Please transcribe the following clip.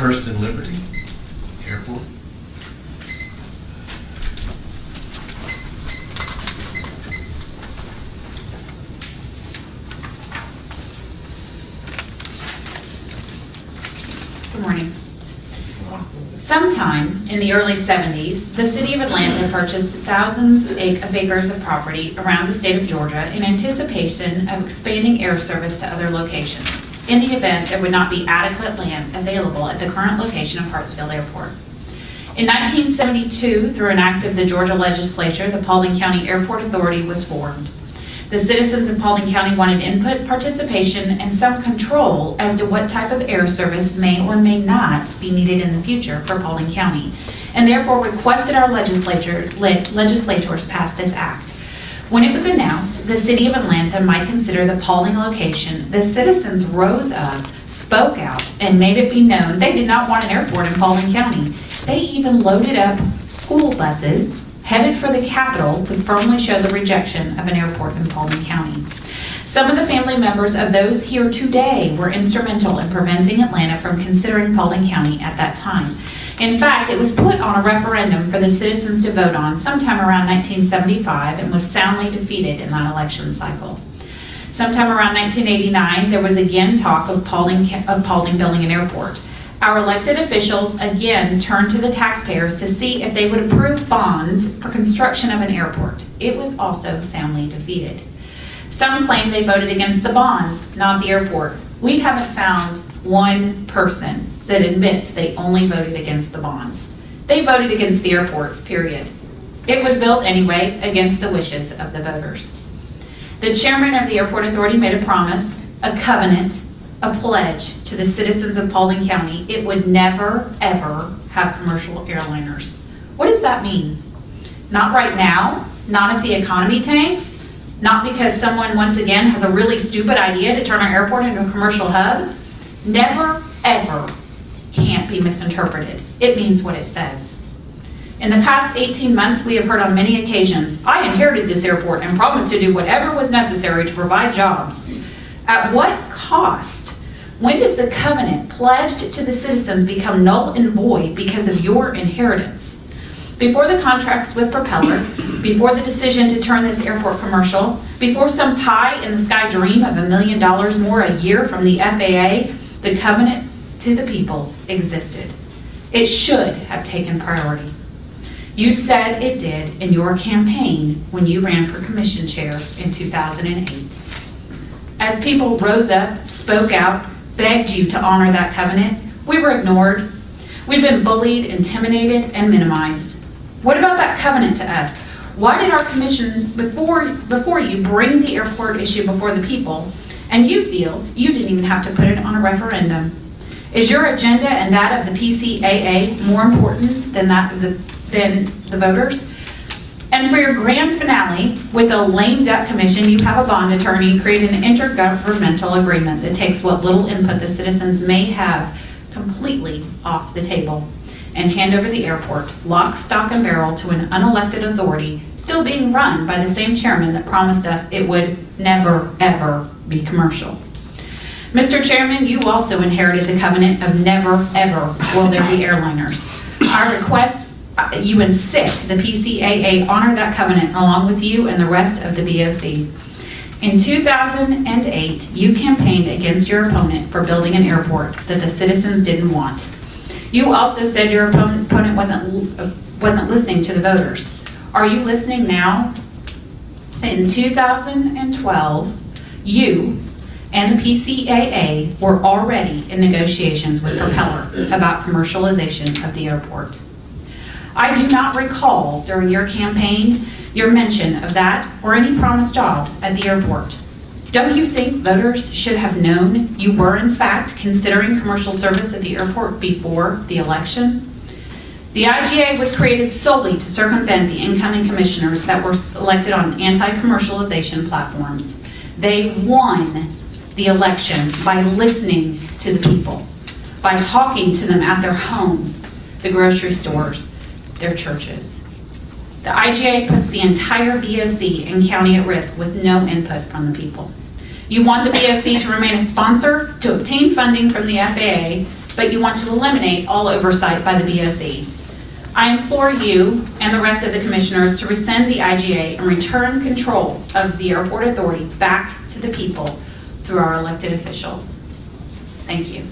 Kirsten Liberty Airport. Good morning. Sometime in the early 70s, the city of Atlanta purchased thousands of acres of property around the state of Georgia in anticipation of expanding air service to other locations, in the event there would not be adequate land available at the current location of Hartsfield Airport. In 1972, through an act of the Georgia legislature, the Paulding County Airport Authority was formed. The citizens of Paulding County wanted input, participation, and some control as to what type of air service may or may not be needed in the future for Paulding County, and therefore requested our legislators pass this act. When it was announced the city of Atlanta might consider the Paulding location, the citizens rose up, spoke out, and made it be known they did not want an airport in Paulding County. They even loaded up school buses headed for the Capitol to firmly show the rejection of an airport in Paulding County. Some of the family members of those here today were instrumental in preventing Atlanta from considering Paulding County at that time. In fact, it was put on a referendum for the citizens to vote on sometime around 1975 and was soundly defeated in that election cycle. Sometime around 1989, there was again talk of Paulding building an airport. Our elected officials again turned to the taxpayers to see if they would approve bonds for construction of an airport. It was also soundly defeated. Some claim they voted against the bonds, not the airport. We haven't found one person that admits they only voted against the bonds. They voted against the airport, period. It was built anyway against the wishes of the voters. The chairman of the Airport Authority made a promise, a covenant, a pledge to the citizens of Paulding County. It would never, ever have commercial airliners. What does that mean? Not right now, not if the economy tanks, not because someone once again has a really stupid idea to turn our airport into a commercial hub. Never, ever can't be misinterpreted. It means what it says. In the past 18 months, we have heard on many occasions, I inherited this airport and promised to do whatever was necessary to provide jobs. At what cost? When does the covenant pledged to the citizens become null and void because of your inheritance? Before the contracts with Propeller, before the decision to turn this airport commercial, before some pie in the sky dream of $1 million more a year from the FAA, the covenant to the people existed. It should have taken priority. You said it did in your campaign when you ran for commission chair in 2008. As people rose up, spoke out, begged you to honor that covenant, we were ignored. We've been bullied, intimidated, and minimized. What about that covenant to us? Why did our commissions before you bring the airport issue before the people, and you feel you didn't even have to put it on a referendum? Is your agenda and that of the PCAA more important than the voters? And for your grand finale, with a lame duck commission, you have a bond attorney create an intergovernmental agreement that takes what little input the citizens may have completely off the table and hand over the airport, lock, stock, and barrel to an unelected authority still being run by the same chairman that promised us it would never, ever be commercial. Mr. Chairman, you also inherited the covenant of never, ever will there be airliners. Our request, you insist the PCAA honor that covenant along with you and the rest of the BOC. In 2008, you campaigned against your opponent for building an airport that the citizens didn't want. You also said your opponent wasn't listening to the voters. Are you listening now? In 2012, you and the PCAA were already in negotiations with Propeller about commercialization of the airport. I do not recall during your campaign your mention of that or any promised jobs at the airport. Don't you think voters should have known you were in fact considering commercial service at the airport before the election? The IGA was created solely to circumvent the incoming commissioners that were elected on anti-commercialization platforms. They won the election by listening to the people, by talking to them at their homes, the grocery stores, their churches. The IGA puts the entire BOC and county at risk with no input from the people. You want the BOC to remain a sponsor, to obtain funding from the FAA, but you want to eliminate all oversight by the BOC. I implore you and the rest of the commissioners to rescind the IGA and return control of the airport authority back to the people through our elected officials. Thank you.